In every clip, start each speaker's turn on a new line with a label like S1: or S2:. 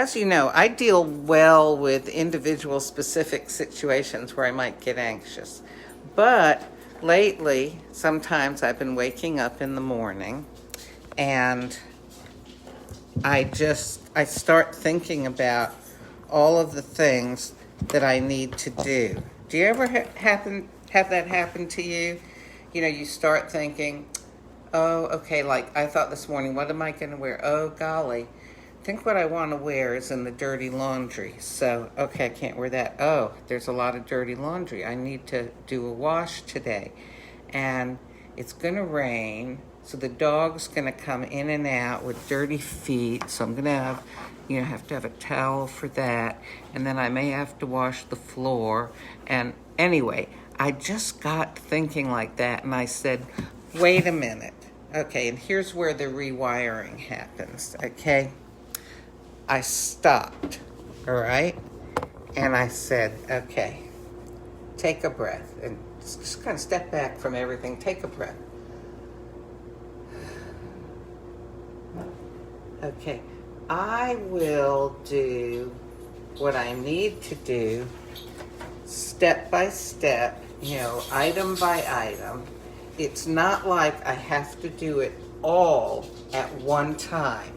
S1: as you know, I deal well with individual specific situations where I might get anxious. But lately, sometimes I've been waking up in the morning and I start thinking about all of the things that I need to do. Do you ever have that happen to you? You know, you start thinking, oh, okay, like I thought this morning, what am I going to wear? Oh, golly, I think what I want to wear is in the dirty laundry. So, okay, I can't wear that. Oh, there's a lot of dirty laundry. I need to do a wash today. And it's going to rain, so the dog's going to come in and out with dirty feet. So I'm going to have to have a towel for that. And then I may have to wash the floor. And anyway, I just got thinking like that, and I said, wait a minute. Okay, and here's where the rewiring happens, okay? I stopped, all right? And I said, okay, take a breath. And just kind of step back from everything. Take a breath. Okay, I will do what I need to do step by step, item by item. It's not like I have to do it all at one time.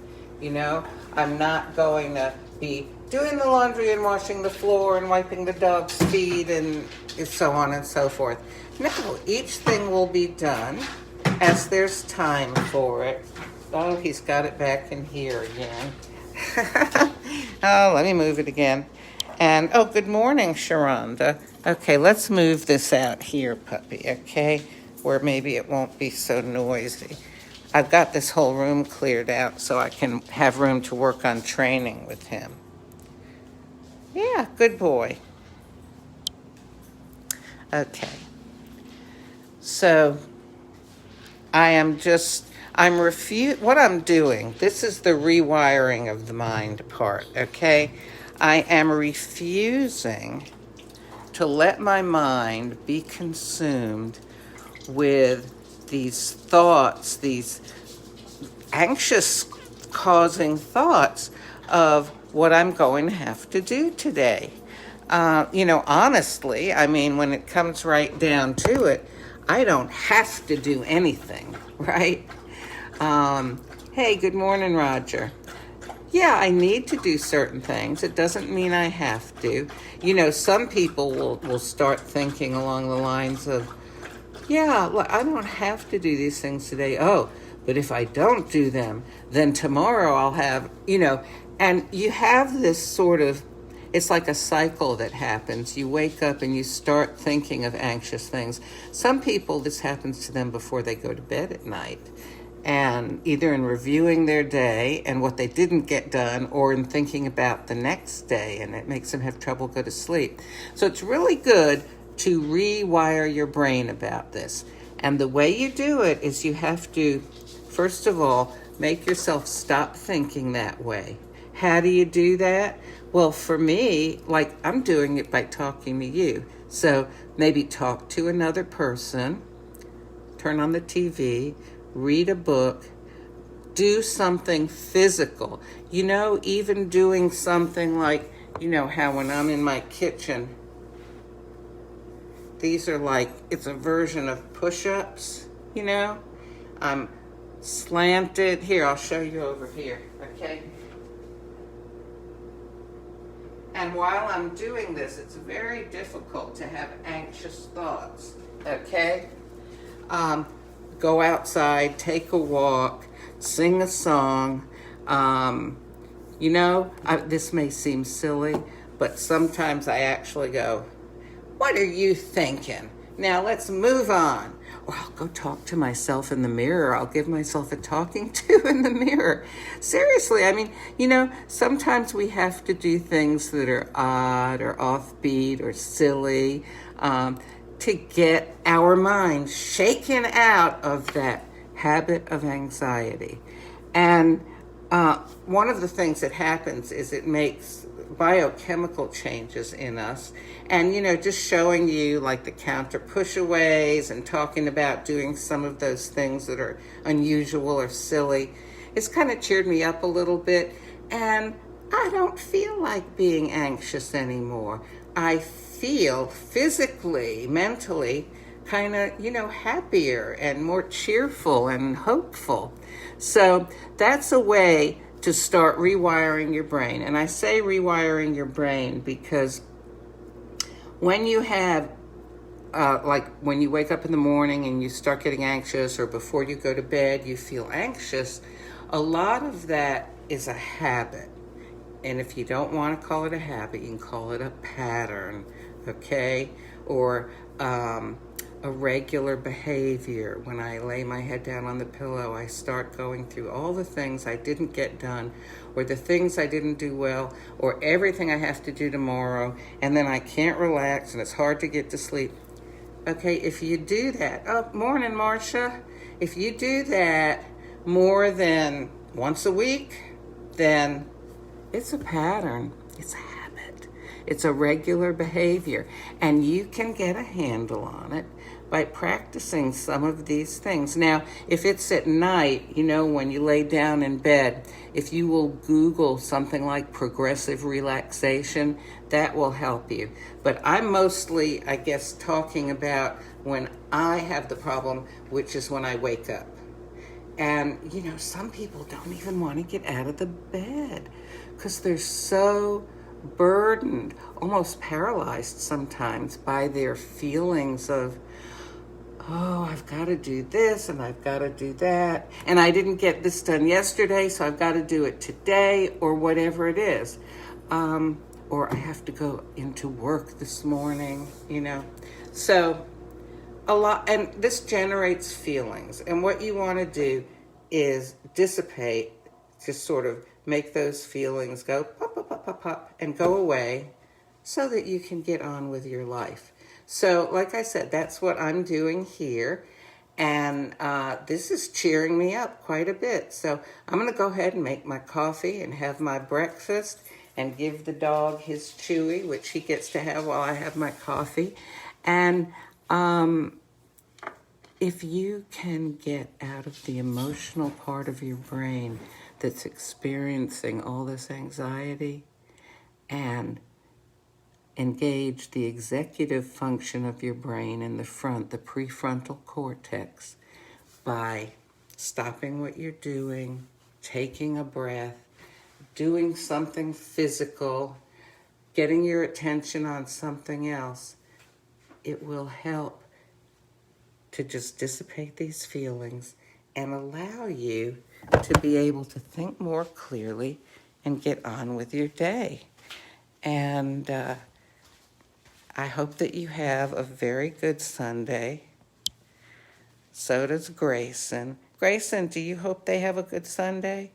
S1: I'm not going to be doing the laundry and washing the floor and wiping the dog's feet and so on and so forth. No, each thing will be done as there's time for it. Oh, he's got it back in here again. Oh, let me move it again. And, oh, good morning, Sharonda. Okay, let's move this out here, puppy, okay? Where maybe it won't be so noisy. I've got this whole room cleared out so I can have room to work on training with him. Yeah, good boy. Okay. So, what I'm doing, this is the rewiring of the mind part, okay? I am refusing to let my mind be consumed with these thoughts, these anxious-causing thoughts of what I'm going to have to do today. Honestly, when it comes right down to it, I don't have to do anything, right? Hey, good morning, Roger. Yeah, I need to do certain things. It doesn't mean I have to. Some people will start thinking along the lines of, yeah, I don't have to do these things today. Oh, but if I don't do them, then tomorrow I'll have, and you have this sort of, it's like a cycle that happens. You wake up and you start thinking of anxious things. Some people, this happens to them before they go to bed at night. And either in reviewing their day and what they didn't get done, or in thinking about the next day, and it makes them have trouble go to sleep. So it's really good to rewire your brain about this. And the way you do it is you have to, first of all, make yourself stop thinking that way. How do you do that? Well, for me, I'm doing it by talking to you. So maybe talk to another person, turn on the TV, read a book, do something physical. Even doing something like, how when I'm in my kitchen, these are it's a version of push-ups, I'm slanted. Here, I'll show you over here, okay? And while I'm doing this, it's very difficult to have anxious thoughts, okay? Go outside, take a walk, sing a song. This may seem silly, but sometimes I actually go, what are you thinking? Now let's move on. Or I'll go talk to myself in the mirror. I'll give myself a talking to in the mirror. Seriously, sometimes we have to do things that are odd or offbeat or silly to get our mind shaken out of that habit of anxiety. And one of the things that happens is it makes biochemical changes in us. And, just showing you the counter pushaways and talking about doing some of those things that are unusual or silly, it's kind of cheered me up a little bit. And I don't feel like being anxious anymore. I feel physically, mentally, kind of, happier and more cheerful and hopeful. So that's a way to start rewiring your brain. And I say rewiring your brain because when you have, like when you wake up in the morning and you start getting anxious, or before you go to bed, you feel anxious, a lot of that is a habit. And if you don't want to call it a habit, you can call it a pattern, okay? Or a regular behavior. When I lay my head down on the pillow, I start going through all the things I didn't get done, or the things I didn't do well, or everything I have to do tomorrow, and then I can't relax and it's hard to get to sleep. Okay, if you do that, oh, morning, Marcia. If you do that more than once a week, then it's a pattern. It's a habit. It's a regular behavior. And you can get a handle on it by practicing some of these things. Now, if it's at night, when you lay down in bed, if you will Google something like progressive relaxation, that will help you. But I'm mostly, I guess, talking about when I have the problem, which is when I wake up. And, some people don't even want to get out of the bed because they're so burdened, almost paralyzed sometimes by their feelings of, oh, I've got to do this and I've got to do that. And I didn't get this done yesterday, so I've got to do it today, or whatever it is. Or I have to go into work this morning, So a lot, and this generates feelings. And what you want to do is dissipate, just sort of make those feelings go pop, pop, pop, pop, pop, and go away so that you can get on with your life. So, like I said, that's what I'm doing here. And this is cheering me up quite a bit. So I'm going to go ahead and make my coffee and have my breakfast and give the dog his chewy, which he gets to have while I have my coffee. And if you can get out of the emotional part of your brain that's experiencing all this anxiety and engage the executive function of your brain in the front, the prefrontal cortex, by stopping what you're doing, taking a breath, doing something physical, getting your attention on something else, it will help to just dissipate these feelings and allow you to be able to think more clearly and get on with your day. And I hope that you have a very good Sunday. So does Grayson. Grayson, do you hope they have a good Sunday?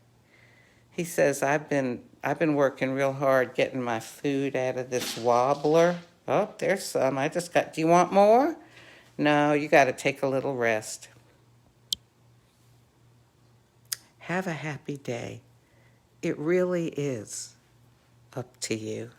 S1: He says, I've been working real hard getting my food out of this wobbler. Oh, there's some. Do you want more? No, you got to take a little rest. Have a happy day. It really is up to you.